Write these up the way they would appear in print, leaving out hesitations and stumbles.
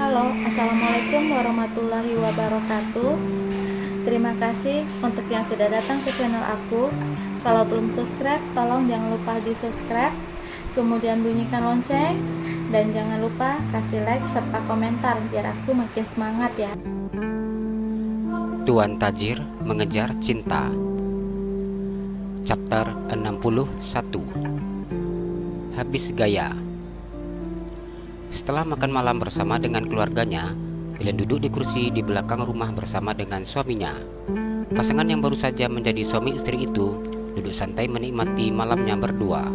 Halo, Assalamualaikum warahmatullahi wabarakatuh. Terima kasih untuk yang sudah datang ke channel aku. Kalau belum subscribe, tolong jangan lupa di subscribe, kemudian bunyikan lonceng, dan jangan lupa kasih like serta komentar biar aku makin semangat ya. Tuan Tajir Mengejar Cinta, Chapter 61. Habis gaya. Setelah makan malam bersama dengan keluarganya, Ellen duduk di kursi di belakang rumah bersama dengan suaminya. Pasangan yang baru saja menjadi suami istri itu duduk santai menikmati malamnya berdua.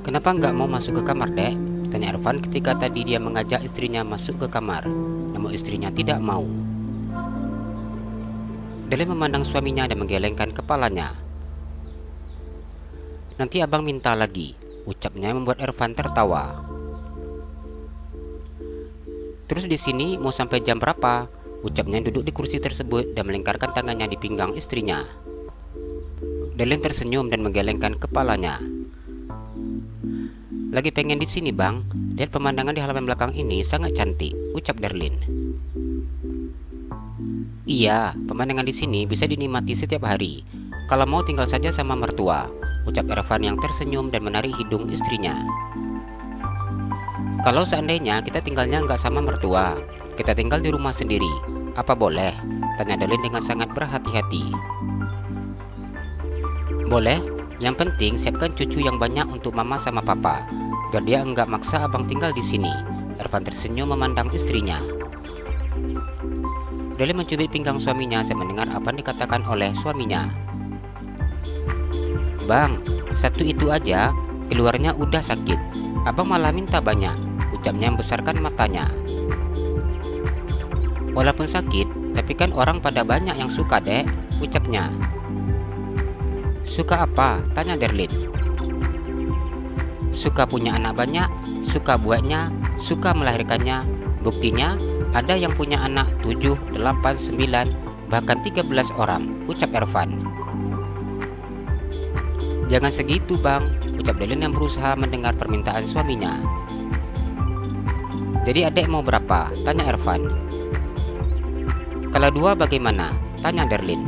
"Kenapa nggak mau masuk ke kamar, Dek?" tanya Irfan ketika tadi dia mengajak istrinya masuk ke kamar, namun istrinya tidak mau. Ellen memandang suaminya dan menggelengkan kepalanya. "Nanti abang minta lagi," ucapnya membuat Irfan tertawa. "Terus di sini mau sampai jam berapa?" ucapnya duduk di kursi tersebut dan melingkarkan tangannya di pinggang istrinya. Ellen tersenyum dan menggelengkan kepalanya. "Lagi pengen di sini, Bang. Lihat pemandangan di halaman belakang ini sangat cantik," ucap Darlin. "Iya, pemandangan di sini bisa dinikmati setiap hari. Kalau mau tinggal saja sama mertua," ucap Irfan yang tersenyum dan menarik hidung istrinya. "Kalau seandainya kita tinggalnya nggak sama mertua, kita tinggal di rumah sendiri, apa boleh?" tanya Darlin dengan sangat berhati-hati. "Boleh, yang penting siapkan cucu yang banyak untuk mama sama papa, biar dia enggak maksa abang tinggal di sini." Irfan tersenyum memandang istrinya. Darlin mencubit pinggang suaminya saat mendengar apa yang dikatakan oleh suaminya. "Bang, satu itu aja, keluarnya udah sakit. Abang malah minta banyak," ucapnya membesarkan matanya. "Walaupun sakit, tapi kan orang pada banyak yang suka, Dek," ucapnya. "Suka apa?" tanya Darlin. "Suka punya anak banyak, suka buatnya, suka melahirkannya. Buktinya, ada yang punya anak 7, 8, 9, bahkan 13 orang, ucap Irfan. "Jangan segitu, Bang," ucap Darlin yang berusaha mendengar permintaan suaminya. "Jadi adek mau berapa?" tanya Irfan. "Kalau 2 bagaimana?" tanya Darlin.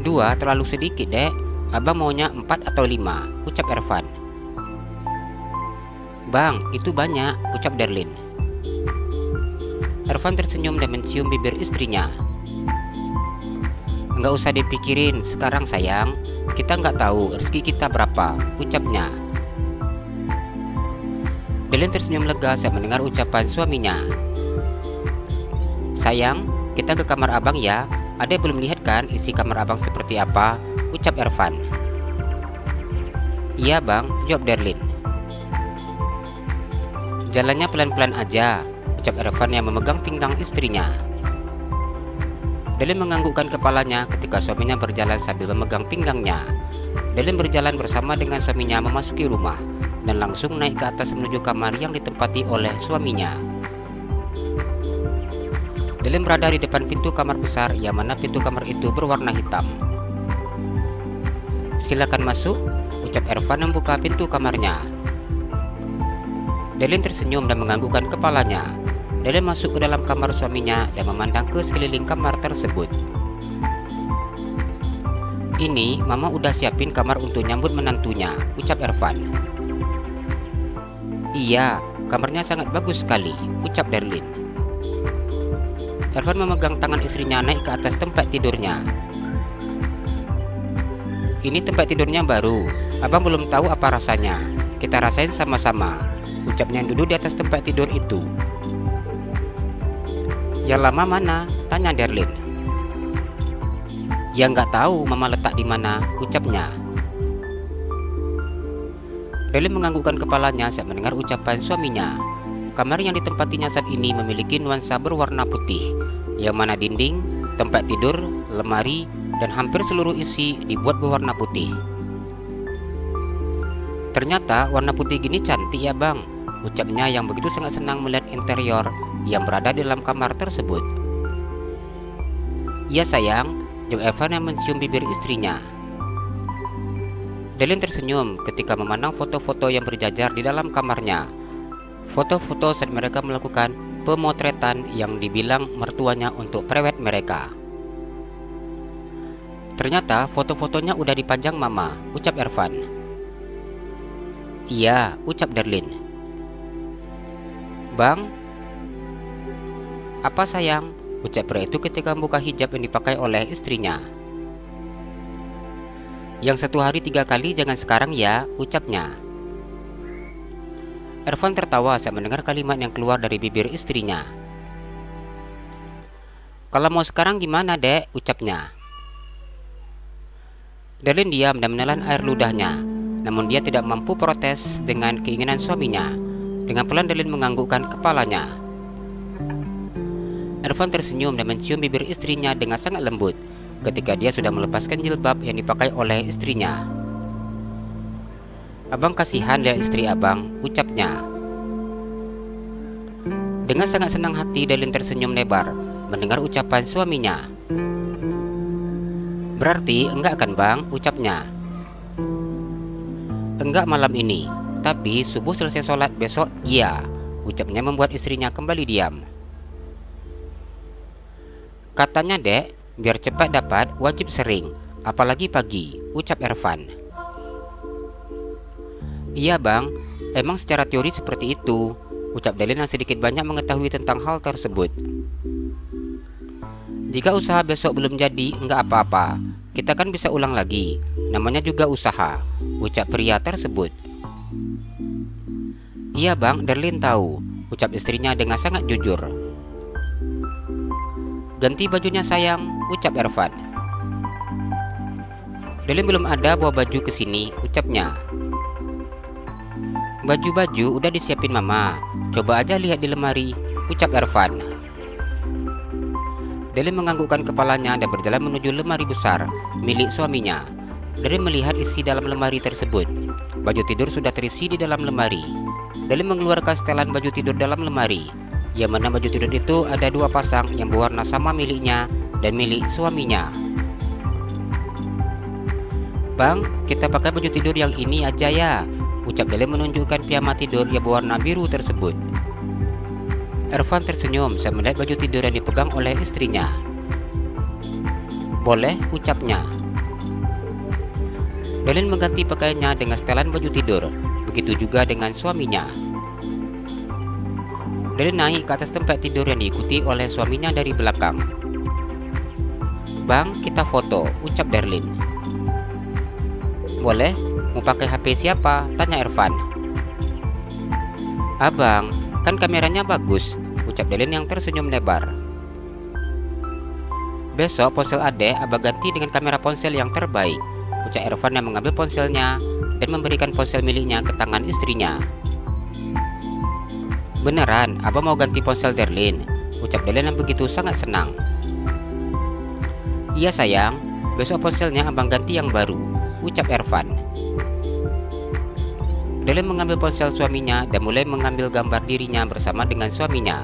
"2 terlalu sedikit, Dek. Abang maunya 4 atau 5, ucap Irfan. "Bang, itu banyak," ucap Darlin. Irfan tersenyum dan mencium bibir istrinya. "Nggak usah dipikirin sekarang, sayang. Kita nggak tahu rezeki kita berapa," ucapnya. Darlin tersenyum lega saat mendengar ucapan suaminya. "Sayang, kita ke kamar abang ya. Adek belum lihat kan isi kamar abang seperti apa," ucap Irfan. "Iya, Bang," jawab Darlin. "Jalannya pelan-pelan aja," ucap Irfan yang memegang pinggang istrinya. Darlin menganggukkan kepalanya ketika suaminya berjalan sambil memegang pinggangnya. Darlin berjalan bersama dengan suaminya memasuki rumah dan langsung naik ke atas menuju kamar yang ditempati oleh suaminya. Darlin berada di depan pintu kamar besar yang mana pintu kamar itu berwarna hitam. "Silakan masuk," ucap Irfan membuka pintu kamarnya. Darlin tersenyum dan menganggukkan kepalanya. Darlin masuk ke dalam kamar suaminya dan memandang ke sekeliling kamar tersebut. "Ini mama udah siapin kamar untuk nyambut menantunya," ucap Irfan. "Iya, kamarnya sangat bagus sekali," ucap Darlin. Irfan memegang tangan istrinya naik ke atas tempat tidurnya. "Ini tempat tidurnya baru, abang belum tahu apa rasanya. Kita rasain sama-sama," ucapnya yang duduk di atas tempat tidur itu. "Yang lama mana?" tanya Darlin. "Ya nggak tahu mama letak di mana," ucapnya. Darlin menganggukkan kepalanya saat mendengar ucapan suaminya. Kamar yang ditempatinya saat ini memiliki nuansa berwarna putih, yang mana dinding, tempat tidur, lemari, dan hampir seluruh isi dibuat berwarna putih. "Ternyata warna putih gini cantik ya, Bang," ucapnya yang begitu sangat senang melihat interior yang berada di dalam kamar tersebut. "Iya, sayang," jawab Evan yang mencium bibir istrinya. Darlin tersenyum ketika memandang foto-foto yang berjajar di dalam kamarnya. foto-foto saat mereka melakukan pemotretan yang dibilang mertuanya untuk prewed mereka. Ternyata foto-fotonya udah dipajang mama, ucap Ervan. Iya, ucap Darlin. Bang? Apa sayang? Ucap pria itu ketika membuka hijab yang dipakai oleh istrinya. Yang 1 hari 3 kali jangan sekarang ya, ucapnya. Ervan tertawa saat mendengar kalimat yang keluar dari bibir istrinya. Kalau mau sekarang gimana dek, ucapnya. Darlin diam dan menelan air ludahnya, namun dia tidak mampu protes dengan keinginan suaminya. Dengan pelan Darlin menganggukkan kepalanya. Ervan tersenyum dan mencium bibir istrinya dengan sangat lembut ketika dia sudah melepaskan jilbab yang dipakai oleh istrinya. Abang kasihan lihat istri abang, ucapnya. Dengan sangat senang hati Darlin tersenyum lebar mendengar ucapan suaminya. Berarti enggak kan bang, ucapnya. Enggak malam ini, tapi subuh selesai sholat besok iya, ucapnya membuat istrinya kembali diam. Katanya dek, biar cepat dapat wajib sering, apalagi pagi, ucap Ervan. Iya bang, emang secara teori seperti itu, ucap Darlin yang sedikit banyak mengetahui tentang hal tersebut. Jika usaha besok belum jadi, enggak apa-apa, kita kan bisa ulang lagi, namanya juga usaha, ucap pria tersebut. Iya bang, Darlin tahu, ucap istrinya dengan sangat jujur. Ganti bajunya sayang, ucap Ervan. Darlin belum ada bawa baju ke sini, ucapnya. Baju-baju udah disiapin mama, coba aja lihat di lemari, ucap Ervan. Darlin menganggukkan kepalanya dan berjalan menuju lemari besar milik suaminya. Darlin melihat isi dalam lemari tersebut. Baju tidur sudah terisi di dalam lemari. Darlin mengeluarkan setelan baju tidur dalam lemari, yang mana baju tidur itu ada 2 pasang yang berwarna sama miliknya dan milik suaminya. Bang, kita pakai baju tidur yang ini aja ya, ucap Darlin menunjukkan piyama tidur yang berwarna biru tersebut. Ervan tersenyum saat melihat baju tidur yang dipegang oleh istrinya. Boleh, ucapnya. Darlin mengganti pakaiannya dengan setelan baju tidur, begitu juga dengan suaminya. Darlin naik ke atas tempat tidur yang diikuti oleh suaminya dari belakang. Bang, kita foto, ucap Darlin. Boleh, mau pakai HP siapa? Tanya Ervan. Abang, kan kameranya bagus, ucap Darlin yang tersenyum lebar. Besok ponsel adek abang ganti dengan kamera ponsel yang terbaik, ucap Ervan yang mengambil ponselnya dan memberikan ponsel miliknya ke tangan istrinya. Beneran, abang mau ganti ponsel Darlin, ucap Darlin yang begitu sangat senang. Iya sayang, besok ponselnya abang ganti yang baru, ucap Ervan. Darlin mengambil ponsel suaminya dan mulai mengambil gambar dirinya bersama dengan suaminya.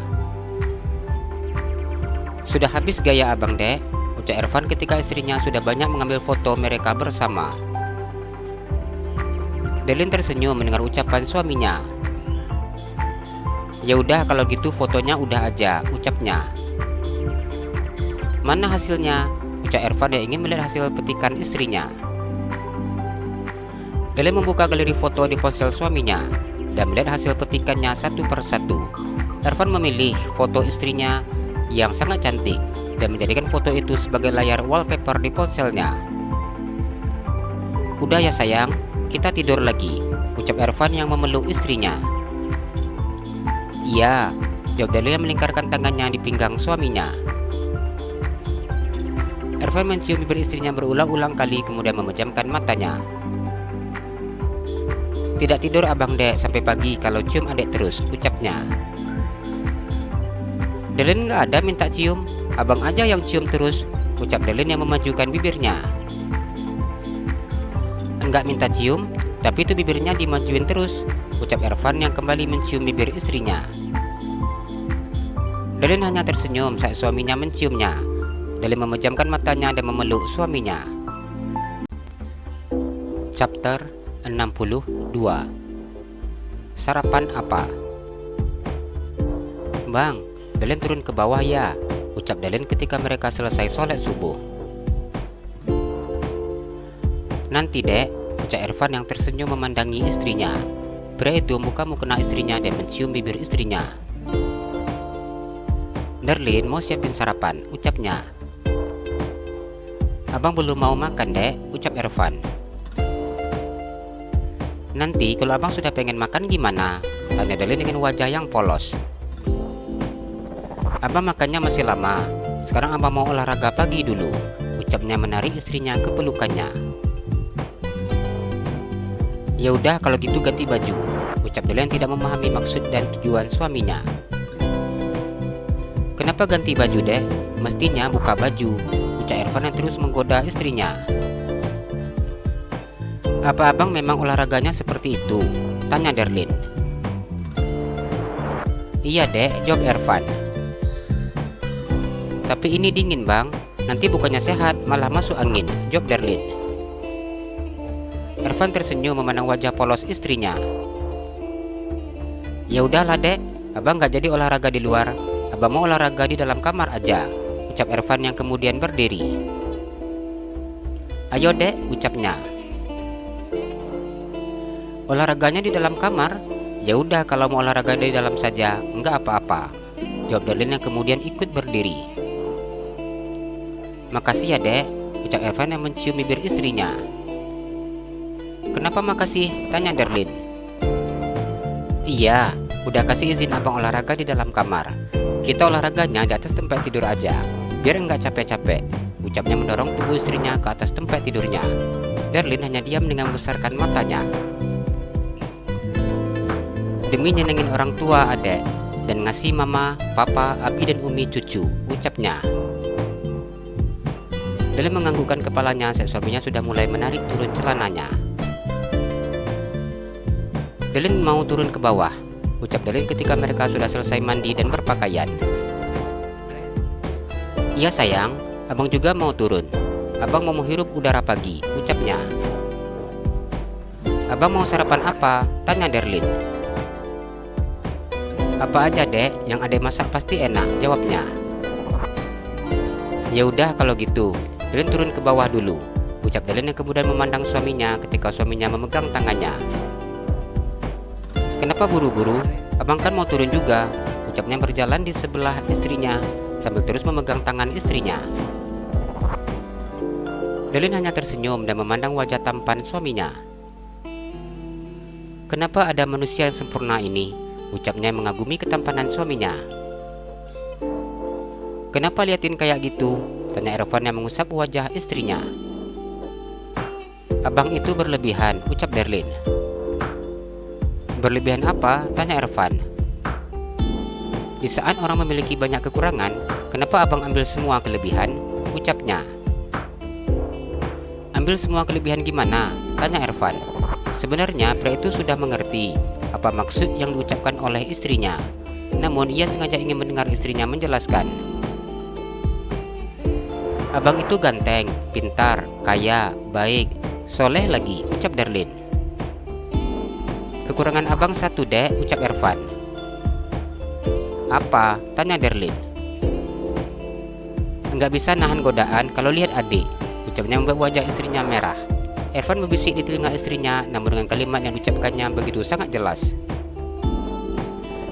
Sudah habis gaya abang dek, ucap Ervan ketika istrinya sudah banyak mengambil foto mereka bersama. Darlin tersenyum mendengar ucapan suaminya. Ya udah kalau gitu fotonya udah aja, ucapnya. Mana hasilnya? Ucap Ervan yang ingin melihat hasil petikan istrinya. Darlin membuka galeri foto di ponsel suaminya dan melihat hasil petikannya satu persatu. Ervan memilih foto istrinya yang sangat cantik dan menjadikan foto itu sebagai layar wallpaper di ponselnya. Udah ya sayang, kita tidur lagi, ucap Ervan yang memeluk istrinya. Iya, jawab Darlin yang melingkarkan tangannya di pinggang suaminya. Ervan mencium bibir istrinya berulang-ulang kali kemudian memejamkan matanya. Tidak tidur abang dek sampai pagi kalau cium adek terus, ucapnya. Darlin nggak ada minta cium, abang aja yang cium terus, ucap Darlin yang memajukan bibirnya. Enggak minta cium, tapi itu bibirnya dimajuin terus, ucap Ervan yang kembali mencium bibir istrinya. Darlin hanya tersenyum saat suaminya menciumnya. Darlin memejamkan matanya dan memeluk suaminya. Chapter 62. Sarapan apa? "Bang, Delen turun ke bawah ya," ucap Delen ketika mereka selesai sholat subuh. "Nanti dek," ucap Ervan yang tersenyum memandangi istrinya. Pria itu muka kena istrinya dan mencium bibir istrinya. "Darlin, mau siapin sarapan," ucapnya. "Abang belum mau makan dek," ucap Ervan. "Nanti kalau abang sudah pengen makan gimana?" tanya Darlin dengan wajah yang polos. "Abang makannya masih lama. Sekarang abang mau olahraga pagi dulu," ucapnya menarik istrinya ke pelukannya. "Ya udah kalau gitu ganti baju," ucap Darlin yang tidak memahami maksud dan tujuan suaminya. "Kenapa ganti baju deh? Mestinya buka baju," ucap Ervan yang terus menggoda istrinya. "Apa abang memang olahraganya seperti itu?" tanya Darlin. "Iya dek," jawab Ervan. "Tapi ini dingin bang, nanti bukannya sehat malah masuk angin," jawab Darlin. Ervan tersenyum memandang wajah polos istrinya. "Ya udahlah dek, abang gak jadi olahraga di luar, abang mau olahraga di dalam kamar aja," ucap Ervan yang kemudian berdiri. "Ayo dek," ucapnya. "Olahraganya di dalam kamar? Ya udah kalau mau olahraga di dalam saja, enggak apa-apa," jawab Darlin yang kemudian ikut berdiri. "Makasih ya dek," ucap Ervan yang mencium bibir istrinya. "Kenapa makasih?" tanya Darlin. "Iya, udah kasih izin abang olahraga di dalam kamar. Kita olahraganya di atas tempat tidur aja, biar enggak capek-capek," ucapnya mendorong tubuh istrinya ke atas tempat tidurnya. Darlin hanya diam dengan membesarkan matanya. "Demi nyenengin orang tua adek, dan ngasih mama, papa, abi dan umi cucu," ucapnya. Darlin menganggukkan kepalanya saat suaminya sudah mulai menarik turun celananya. "Darlin mau turun ke bawah," ucap Darlin ketika mereka sudah selesai mandi dan berpakaian. "Iya sayang, abang juga mau turun. Abang mau menghirup udara pagi," ucapnya. "Abang mau sarapan apa?" tanya Darlin. "Apa aja dek, yang adek masak pasti enak," jawabnya. "Ya udah kalau gitu, Darlin turun ke bawah dulu," ucap Darlin yang kemudian memandang suaminya ketika suaminya memegang tangannya. "Kenapa buru-buru? Abang kan mau turun juga," ucapnya berjalan di sebelah istrinya sambil terus memegang tangan istrinya. Darlin hanya tersenyum dan memandang wajah tampan suaminya. "Kenapa ada manusia yang sempurna ini?" ucapnya mengagumi ketampanan suaminya. "Kenapa liatin kayak gitu?" tanya Ervan yang mengusap wajah istrinya. "Abang itu berlebihan," ucap Darlin. "Berlebihan apa?" tanya Ervan. "Di saat orang memiliki banyak kekurangan, kenapa abang ambil semua kelebihan?" ucapnya. "Ambil semua kelebihan gimana?" tanya Ervan. Sebenarnya pria itu sudah mengerti apa maksud yang diucapkan oleh istrinya, namun ia sengaja ingin mendengar istrinya menjelaskan. "Abang itu ganteng, pintar, kaya, baik, soleh lagi," ucap Darlin. "Kekurangan abang satu dek," ucap Ervan. "Apa?" tanya Darlin. "Enggak bisa nahan godaan kalau lihat adik," ucapnya membuat wajah istrinya merah. Ervan membisik di telinga istrinya, namun dengan kalimat yang diucapkannya begitu sangat jelas.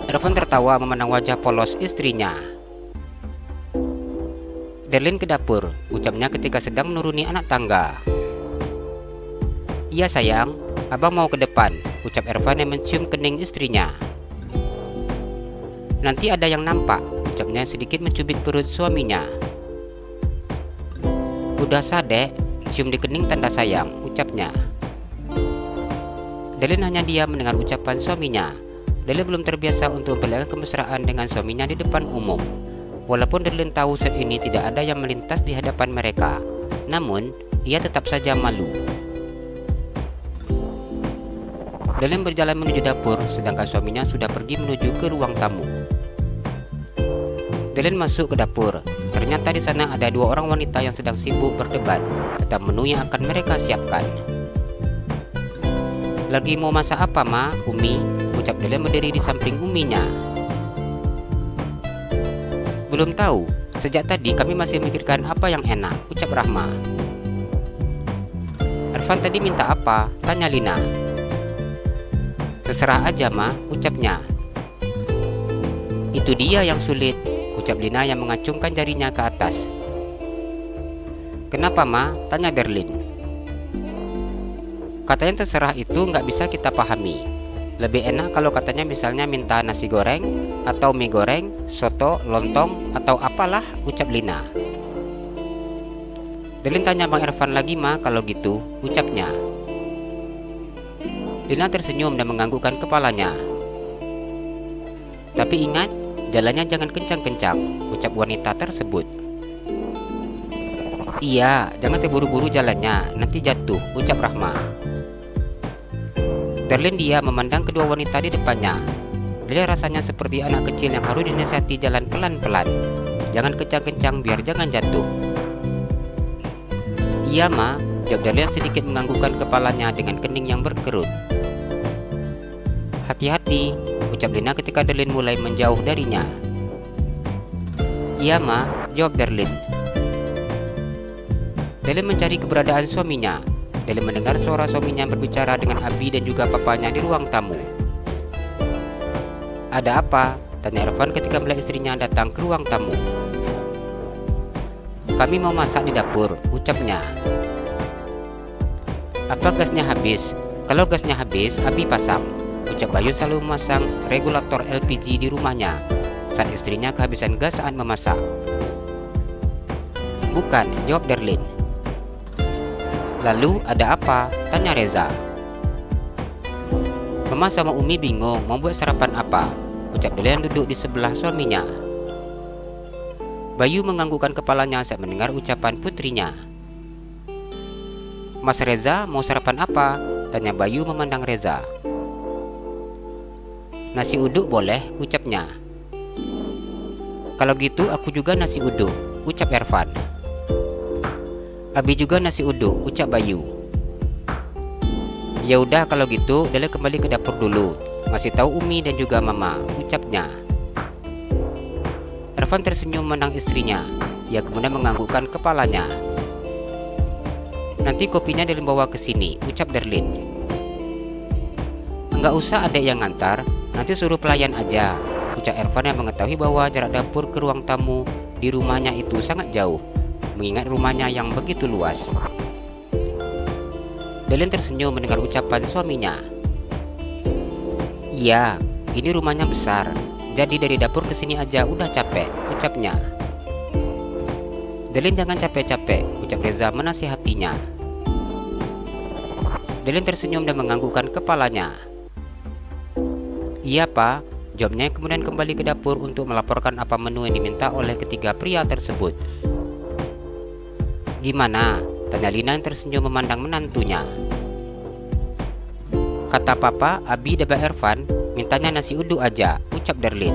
Ervan tertawa memandang wajah polos istrinya. "Darlin ke dapur," ucapnya ketika sedang menuruni anak tangga. "Iya sayang, abang mau ke depan," ucap Ervan yang mencium kening istrinya. "Nanti ada yang nampak," ucapnya sedikit mencubit perut suaminya. "Udah sadek, cium di kening tanda sayang," ucapnya. Darlin hanya diam mendengar ucapan suaminya. Darlin belum terbiasa untuk memperlihatkan kemesraan dengan suaminya di depan umum. Walaupun Darlin tahu saat ini tidak ada yang melintas di hadapan mereka, namun ia tetap saja malu. Darlin berjalan menuju dapur, sedangkan suaminya sudah pergi menuju ke ruang tamu. Darlin masuk ke dapur. Ternyata di sana ada dua orang wanita yang sedang sibuk berdebat tentang menu yang akan mereka siapkan. "Lagi mau masak apa, Ma, Umi?" ucap Darlin berdiri di samping uminya. Belum tahu, sejak tadi kami masih memikirkan apa yang enak, ucap Rahma. Ervan tadi minta apa? Tanya Lina. Terserah aja Ma, ucapnya. Itu dia yang sulit, ucap Lina yang mengacungkan jarinya ke atas. Kenapa Ma? Tanya Derlin. Katanya terserah itu nggak bisa kita pahami. Lebih enak kalau katanya misalnya minta nasi goreng, atau mie goreng, soto, lontong, atau apalah, ucap Lina. Derlin tanya Bang Ervan lagi Ma kalau gitu, ucapnya. Lina tersenyum dan menganggukkan kepalanya. Tapi ingat, jalannya jangan kencang-kencang, ucap wanita tersebut. Iya, jangan terburu-buru jalannya, nanti jatuh, ucap Rahma. Derlin dia memandang kedua wanita di depannya. Dia rasanya seperti anak kecil yang harus dinasihati jalan pelan-pelan. Jangan kencang-kencang biar jangan jatuh. Iya Ma, jawab Derlin sedikit menganggukkan kepalanya dengan kening yang berkerut. Hati-hati, ucap Lina ketika Derlin mulai menjauh darinya. Iya Ma, jawab Derlin. Derlin mencari keberadaan suaminya. Derlin mendengar suara suaminya berbicara dengan Abi dan juga papanya di ruang tamu. Ada apa? Tanya Ervan ketika melihat istrinya datang ke ruang tamu. Kami mau masak di dapur, ucapnya. Apa gasnya habis? Kalau gasnya habis, Abi pasang. Ucap Bayu selalu memasang regulator LPG di rumahnya saat istrinya kehabisan gas saat memasak. Bukan, jawab Derlin. Lalu ada apa? Tanya Reza. Mama sama Umi bingung mau buat sarapan apa, ucap Derlin yang duduk di sebelah suaminya. Bayu menganggukkan kepalanya saat mendengar ucapan putrinya. Mas Reza mau sarapan apa? Tanya Bayu memandang Reza. Nasi uduk boleh, ucapnya. Kalau gitu aku juga nasi uduk, ucap Ervan. Abi juga nasi uduk, ucap Bayu. Ya udah kalau gitu, Dele kembali ke dapur dulu. Masih tahu Umi dan juga Mama, ucapnya. Ervan tersenyum memandang istrinya. Ia kemudian menganggukkan kepalanya. Nanti kopinya Derlin bawa ke sini, ucap Derlin. Enggak usah adek yang ngantar, nanti suruh pelayan aja, ucap Ervan yang mengetahui bahwa jarak dapur ke ruang tamu di rumahnya itu sangat jauh, mengingat rumahnya yang begitu luas. Derlin tersenyum mendengar ucapan suaminya. Iya, ini rumahnya besar, jadi dari dapur ke sini aja udah capek, ucapnya. Derlin jangan capek-capek, ucap Reza menasihatinya. Derlin tersenyum dan menganggukkan kepalanya. Iya Pak, jawabnya kemudian kembali ke dapur untuk melaporkan apa menu yang diminta oleh ketiga pria tersebut. Gimana? Tanya Lina yang tersenyum memandang menantunya. Kata Papa, Abi dan Ervan mintanya nasi uduk aja, ucap Derlin.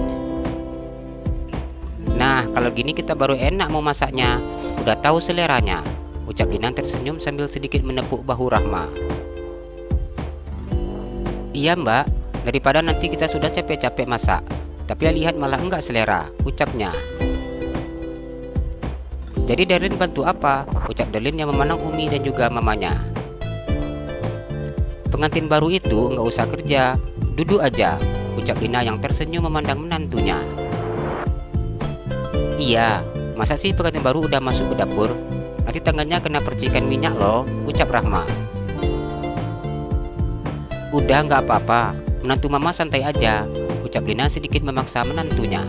Nah, kalau gini kita baru enak mau masaknya, udah tahu seleranya, ucap Lina tersenyum sambil sedikit menepuk bahu Rahma. Iya Mbak, daripada nanti kita sudah capek-capek masak, tapi lihat malah enggak selera, ucapnya. Jadi Derlin bantu apa? Ucap Derlin yang memandang Umi dan juga mamanya. Pengantin baru itu enggak usah kerja, duduk aja, ucap Lina yang tersenyum memandang menantunya. Iya, masa sih pengantin baru udah masuk ke dapur? Nanti tangannya kena percikan minyak loh, ucap Rahma. Udah nggak apa-apa, menantu mama santai aja, ucap Lina sedikit memaksa menantunya.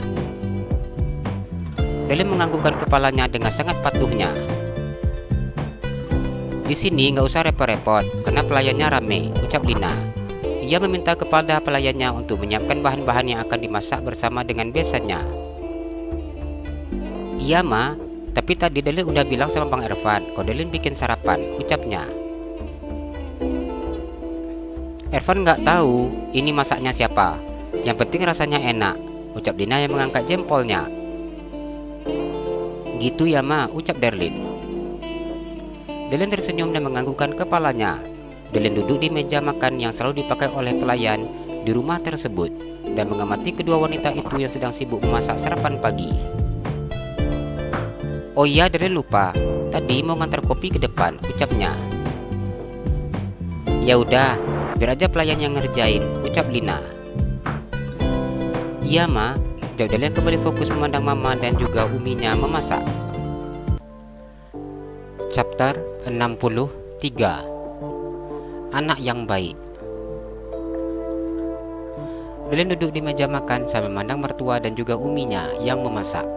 Derlin menganggukkan kepalanya dengan sangat patuhnya. Di sini nggak usah repot-repot, karena pelayannya rame, ucap Lina. Ia meminta kepada pelayannya untuk menyiapkan bahan-bahan yang akan dimasak bersama dengan besannya. Iya Ma, tapi tadi Derlin udah bilang sama Bang Ervan kalau Derlin bikin sarapan, ucapnya. Ervan nggak tahu ini masaknya siapa. Yang penting rasanya enak, ucap Lina yang mengangkat jempolnya. Gitu ya Ma, ucap Derlin. Derlin tersenyum dan menganggukkan kepalanya. Derlin duduk di meja makan yang selalu dipakai oleh pelayan di rumah tersebut dan mengamati kedua wanita itu yang sedang sibuk memasak sarapan pagi. Oh iya, Darlin lupa. Tadi mau ngantar kopi ke depan, ucapnya. Ya udah, biar aja pelayan yang ngerjain, ucap Lina. Iya ma, jawab Darlin kembali fokus memandang mama dan juga uminya memasak. Chapter 63. Anak yang baik. Darlin duduk di meja makan sambil memandang mertua dan juga uminya yang memasak.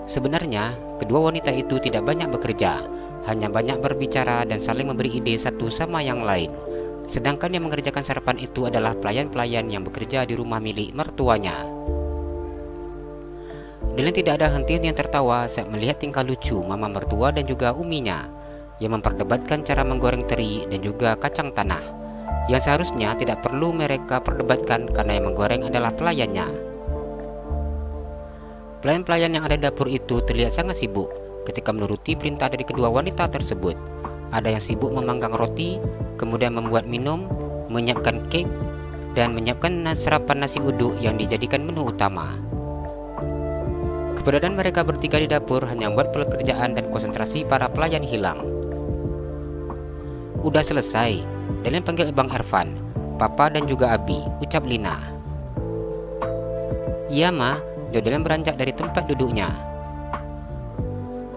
Sebenarnya, kedua wanita itu tidak banyak bekerja, hanya banyak berbicara dan saling memberi ide satu sama yang lain. Sedangkan yang mengerjakan sarapan itu adalah pelayan-pelayan yang bekerja di rumah milik mertuanya. Darlin tidak ada henti-hentinya tertawa saat melihat tingkah lucu mama mertua dan juga uminya yang memperdebatkan cara menggoreng teri dan juga kacang tanah, yang seharusnya tidak perlu mereka perdebatkan karena yang menggoreng adalah pelayannya. Pelayan-pelayan yang ada di dapur itu terlihat sangat sibuk ketika menuruti perintah dari kedua wanita tersebut. Ada yang sibuk memanggang roti, kemudian membuat minum, menyiapkan kek, dan menyiapkan sarapan nasi uduk yang dijadikan menu utama. Keberadaan mereka bertiga di dapur hanya membuat pekerjaan dan konsentrasi para pelayan hilang. Udah selesai, Darlin panggil Bang Ervan, Papa dan juga Abi, ucap Lina. Iya ma, Darlin beranjak dari tempat duduknya.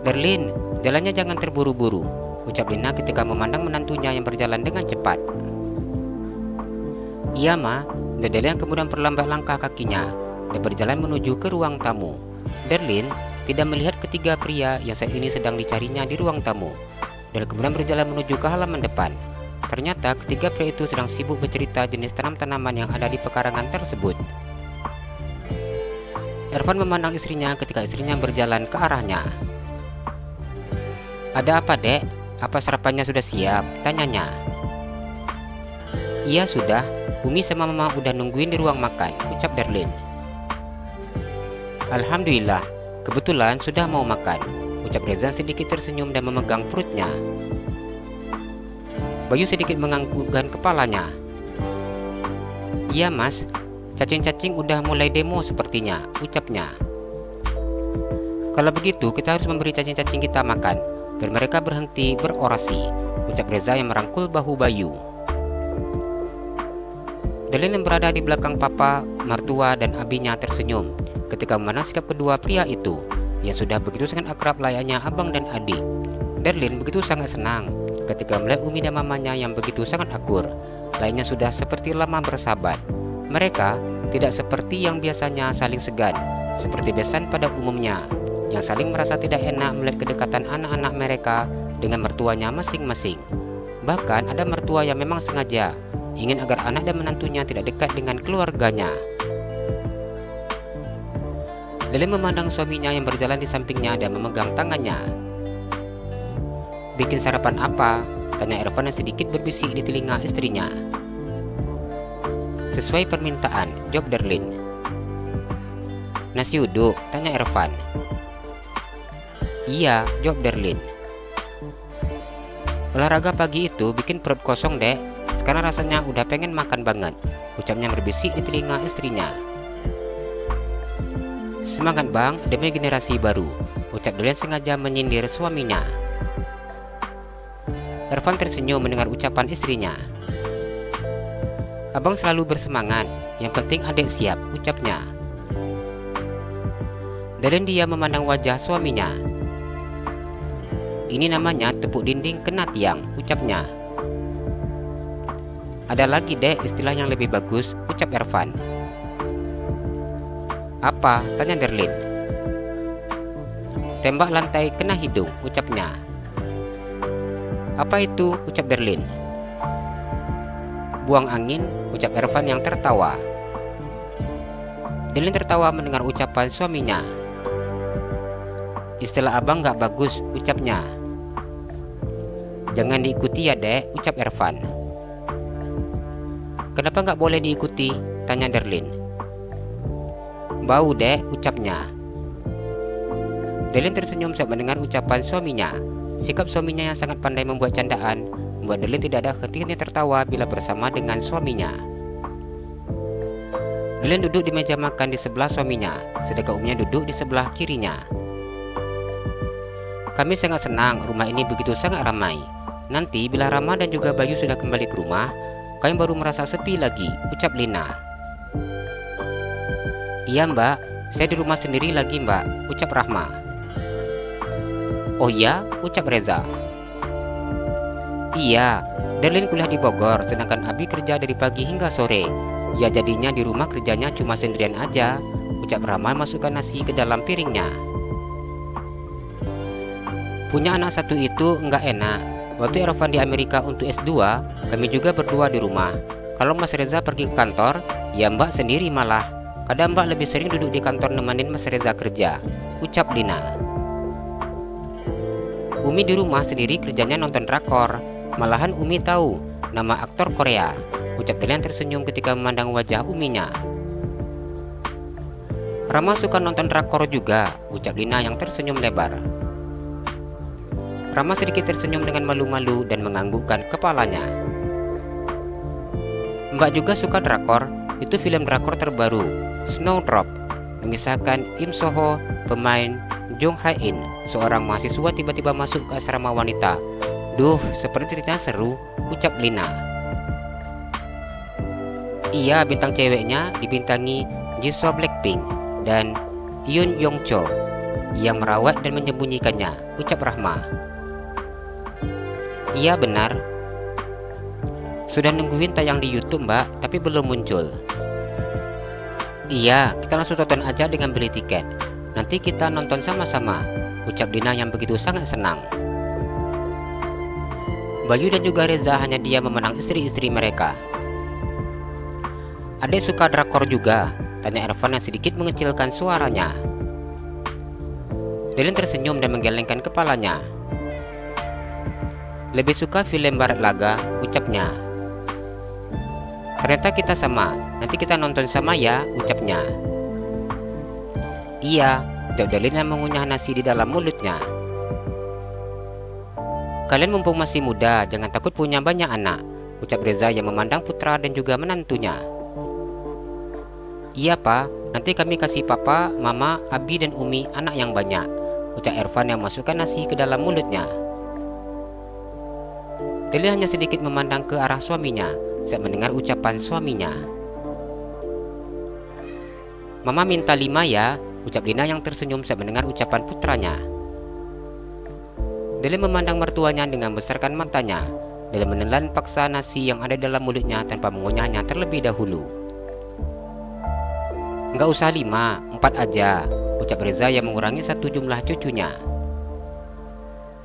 Darlin, jalannya jangan terburu-buru, ucap Lina ketika memandang menantunya yang berjalan dengan cepat. Iya ma, Darlin kemudian perlambat langkah kakinya dan berjalan menuju ke ruang tamu. Darlin tidak melihat ketiga pria yang saat ini sedang dicarinya di ruang tamu, dan kemudian berjalan menuju ke halaman depan. Ternyata ketiga pria itu sedang sibuk bercerita jenis tanam-tanaman yang ada di pekarangan tersebut. Ervan memandang istrinya ketika istrinya berjalan ke arahnya. Ada apa dek? Apa sarapannya sudah siap? Tanyanya. Iya sudah, Umi sama mama udah nungguin di ruang makan, ucap Darlin. Alhamdulillah, kebetulan sudah mau makan, ucap Rezan sedikit tersenyum dan memegang perutnya. Bayu sedikit menganggukkan kepalanya. Iya mas, cacing-cacing udah mulai demo sepertinya, ucapnya. Kalau begitu kita harus memberi cacing-cacing kita makan, biar mereka berhenti berorasi, ucap Reza yang merangkul bahu Bayu. Darlin yang berada di belakang papa, mertua dan abinya tersenyum ketika memandang sikap kedua pria itu yang sudah begitu sangat akrab layaknya abang dan adik. Darlin begitu sangat senang ketika melihat Umi dan mamanya yang begitu sangat akur, lainnya sudah seperti lama bersahabat. Mereka tidak seperti yang biasanya saling segan, seperti besan pada umumnya, yang saling merasa tidak enak melihat kedekatan anak-anak mereka dengan mertuanya masing-masing. Bahkan ada mertua yang memang sengaja ingin agar anak dan menantunya tidak dekat dengan keluarganya. Darlin memandang suaminya yang berjalan di sampingnya dan memegang tangannya. Bikin sarapan apa? Tanya Ervan yang sedikit berbisik di telinga istrinya. Sesuai permintaan, jawab Darlin. Nasi uduk, tanya Ervan. Iya, jawab Darlin. Olahraga pagi itu bikin perut kosong dek. Sekarang rasanya udah pengen makan banget, ucapnya berbisik di telinga istrinya. Semangat bang, demi generasi baru, ucap Darlin sengaja menyindir suaminya. Ervan tersenyum mendengar ucapan istrinya. Abang selalu bersemangat, yang penting adik siap, ucapnya. Darlin dia memandang wajah suaminya. Ini namanya tepuk dinding kena tiang, ucapnya. Ada lagi deh istilah yang lebih bagus, ucap Ervan. Apa? Tanya Darlin. Tembak lantai kena hidung, ucapnya. Apa itu? Ucap Darlin. Buang angin, ucap Ervan yang tertawa. Darlin tertawa mendengar ucapan suaminya. Istilah abang gak bagus, ucapnya. Jangan diikuti ya dek, ucap Ervan. Kenapa gak boleh diikuti? Tanya Darlin. Bau dek, ucapnya. Darlin tersenyum saat mendengar ucapan suaminya. Sikap suaminya yang sangat pandai membuat candaan membuat Darlin tidak ada henti-hentinya tertawa bila bersama dengan suaminya. Darlin duduk di meja makan di sebelah suaminya, sedangkan umnya duduk di sebelah kirinya. Kami sangat senang rumah ini begitu sangat ramai. Nanti bila Rama dan juga Bayu sudah kembali ke rumah, kami baru merasa sepi lagi, ucap Lina. Iya mbak, saya di rumah sendiri lagi mbak, ucap Rahma. Oh iya, ucap Reza. Iya, Darlin kuliah di Bogor, sedangkan Abi kerja dari pagi hingga sore. Ya jadinya di rumah kerjanya cuma sendirian aja, ucap Rahma masukkan nasi ke dalam piringnya. Punya anak satu itu enggak enak. Waktu Ervan di Amerika untuk S2, kami juga berdua di rumah. Kalau Mas Reza pergi ke kantor, ya mbak sendiri malah. Kadang mbak lebih sering duduk di kantor nemenin Mas Reza kerja, ucap Lina. Umi di rumah sendiri kerjanya nonton drakor. Malahan Umi tahu nama aktor Korea, ucap Delian tersenyum ketika memandang wajah Uminya. Rama suka nonton drakor juga, ucap Lina yang tersenyum lebar. Rama sedikit tersenyum dengan malu-malu dan menganggukkan kepalanya. Mbak juga suka drakor, itu film drakor terbaru, Snowdrop, mengisahkan Im Soho, pemain Jong Hae In, seorang mahasiswa tiba-tiba masuk ke asrama wanita. Duh, seperti ceritanya seru, ucap Lina. Iya, bintang ceweknya dibintangi Jisoo Blackpink dan Yoon Yong Cho yang merawat dan menyembunyikannya, ucap Rahma. Iya benar. Sudah nungguin tayang di YouTube mbak, tapi belum muncul. Iya, kita langsung tonton aja dengan beli tiket. Nanti kita nonton sama-sama, ucap Dina yang begitu sangat senang. Bayu dan juga Reza hanya diam memandang istri-istri mereka. Adek suka drakor juga, tanya Ervan yang sedikit mengecilkan suaranya. Delin tersenyum dan menggelengkan kepalanya. Lebih suka film barat laga, ucapnya. Ternyata kita sama, nanti kita nonton sama ya, ucapnya. Iya, jawab Delin yang mengunyah nasi di dalam mulutnya. Kalian mumpung masih muda, jangan takut punya banyak anak, ucap Reza yang memandang putra dan juga menantunya. Iya pak, nanti kami kasih papa, mama, Abi dan Umi anak yang banyak, ucap Ervan yang masukkan nasi ke dalam mulutnya. Delin hanya sedikit memandang ke arah suaminya saat mendengar ucapan suaminya. Mama minta 5 ya, ucap Lina yang tersenyum saat mendengar ucapan putranya. Delin memandang mertuanya dengan besarkan matanya dan menelan paksa nasi yang ada dalam mulutnya tanpa mengunyahnya terlebih dahulu. Enggak usah 5, 4 aja, ucap Reza yang mengurangi satu jumlah cucunya.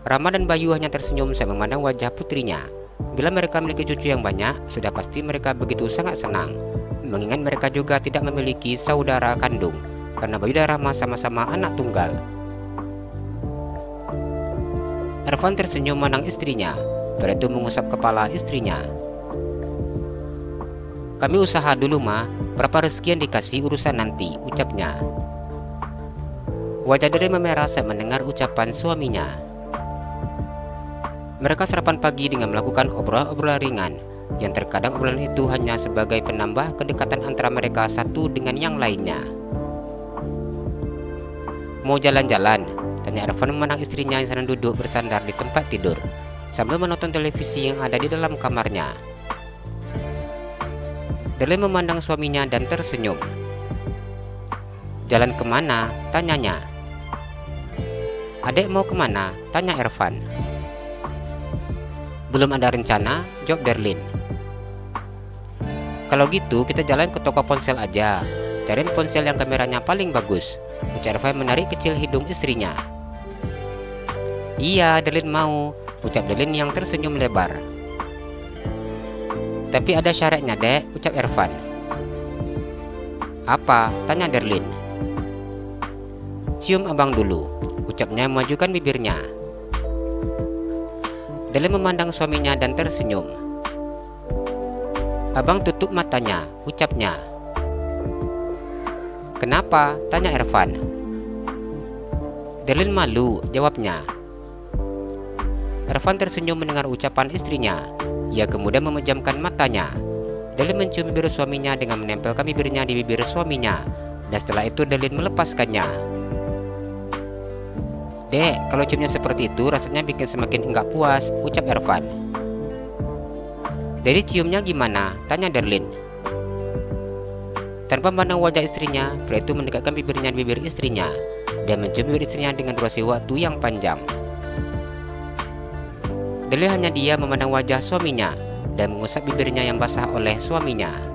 Rama dan Bayu hanya tersenyum saat memandang wajah putrinya. Bila mereka memiliki cucu yang banyak, sudah pasti mereka begitu sangat senang. Mengingat mereka juga tidak memiliki saudara kandung, karena Bayu dan Rama sama-sama anak tunggal. Ervan tersenyum memandang istrinya, setelah itu mengusap kepala istrinya. Kami usaha dulu ma, berapa rezeki yang dikasih urusan nanti, ucapnya. Wajah Delin memerah saat mendengar ucapan suaminya. Mereka sarapan pagi dengan melakukan obrolan ringan, yang terkadang obrolan itu hanya sebagai penambah kedekatan antara mereka satu dengan yang lainnya. Mau jalan-jalan? Tanya Ervan memandang istrinya yang sedang duduk bersandar di tempat tidur, sambil menonton televisi yang ada di dalam kamarnya. Delin memandang suaminya dan tersenyum. Jalan kemana? Tanyanya. Adek mau kemana? Tanya Ervan. Belum ada rencana, jawab Darlin. Kalau gitu kita jalan ke toko ponsel aja. Cariin ponsel yang kameranya paling bagus, ucap Ervan menarik kecil hidung istrinya. Iya, Darlin mau, ucap Darlin yang tersenyum lebar. Tapi ada syaratnya dek, ucap Ervan. Apa? Tanya Darlin. Cium abang dulu, ucapnya memajukan bibirnya. Darlin memandang suaminya dan tersenyum. Abang tutup matanya, ucapnya. Kenapa? Tanya Ervan. Darlin malu, jawabnya. Ervan tersenyum mendengar ucapan istrinya. Ia kemudian memejamkan matanya. Darlin mencium bibir suaminya dengan menempelkan bibirnya di bibir suaminya, dan setelah itu Darlin melepaskannya. Dek, kalau ciumnya seperti itu rasanya bikin semakin enggak puas, ucap Ervan. Jadi ciumnya gimana? Tanya Darlin. Tanpa memandang wajah istrinya, pria itu mendekatkan bibirnya di bibir istrinya dan mencium bibir istrinya dengan durasi waktu yang panjang. Darlin hanya diam memandang wajah suaminya dan mengusap bibirnya yang basah oleh suaminya.